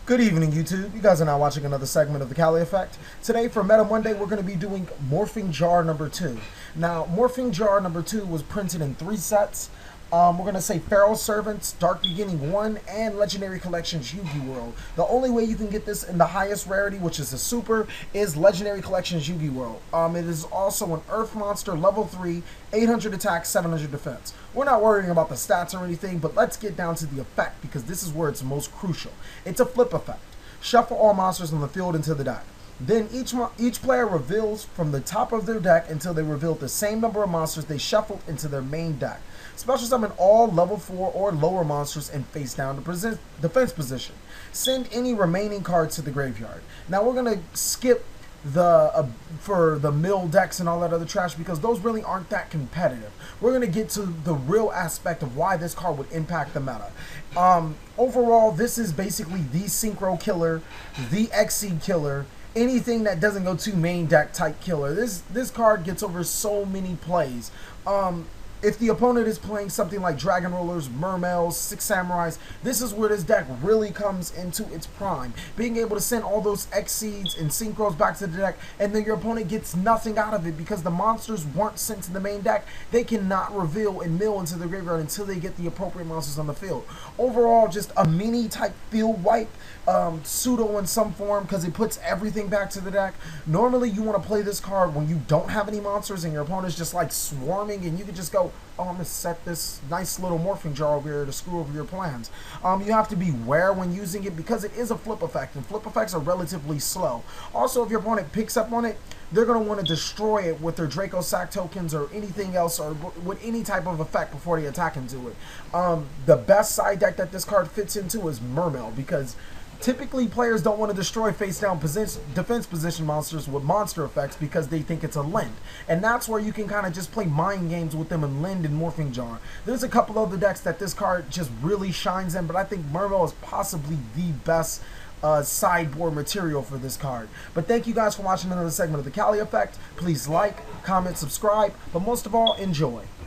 Good evening, YouTube. You guys are now watching another segment of the TheCaliEffect. Today, for Meta Monday, we're going to be doing Morphing Jar number 2. Now, Morphing Jar number 2 was printed in 3 sets. We're going to say Feral Servants, Dark Beginning 1, and Legendary Collections YuGiOh. The only way you can get this in the highest rarity, which is a super, is Legendary Collections YuGiOh. It is also an Earth Monster, level 3, 800 attack, 700 defense. We're not worrying about the stats or anything, but let's get down to the effect, because this is where it's most crucial. It's a flip effect. Shuffle all monsters on the field into the deck. Then each player reveals from the top of their deck until they reveal the same number of monsters they shuffled into their main deck. Special summon all level 4 or lower monsters and face down to defense position. Send any remaining cards to the graveyard. Now we're going to skip for the mill decks and all that other trash because those really aren't that competitive. We're going to get to the real aspect of why this card would impact the meta. Overall, this is basically the Synchro killer, the Exceed killer, anything that doesn't go to main deck type killer. This card gets over so many plays. If the opponent is playing something like Dragon Rollers, Mermails, Six Samurais, this is where this deck really comes into its prime. Being able to send all those Exceeds and Synchros back to the deck, and then your opponent gets nothing out of it because the monsters weren't sent to the main deck. They cannot reveal and mill into the graveyard until they get the appropriate monsters on the field. Overall, just a mini type field wipe, pseudo in some form because it puts everything back to the deck. Normally, you want to play this card when you don't have any monsters and your opponent's just like swarming, and you can just go, oh, I'm going to set this nice little morphing jar over here to screw over your plans. You have to be aware when using it because it is a flip effect, and flip effects are relatively slow. Also, if your opponent picks up on it, they're going to want to destroy it with their Draco Sack tokens or anything else, or with any type of effect before they attack into it. The best side deck that this card fits into is Mermail, because typically players don't want to destroy face down defense position monsters with monster effects because they think it's a lend, and that's where you can kind of just play mind games with them and lend and Morphing Jar. There's a couple other decks that this card just really shines in, but I think Mermail is possibly the best sideboard material for this card. But thank you guys for watching another segment of the TheCaliEffect. Please like, comment, subscribe, but most of all, enjoy.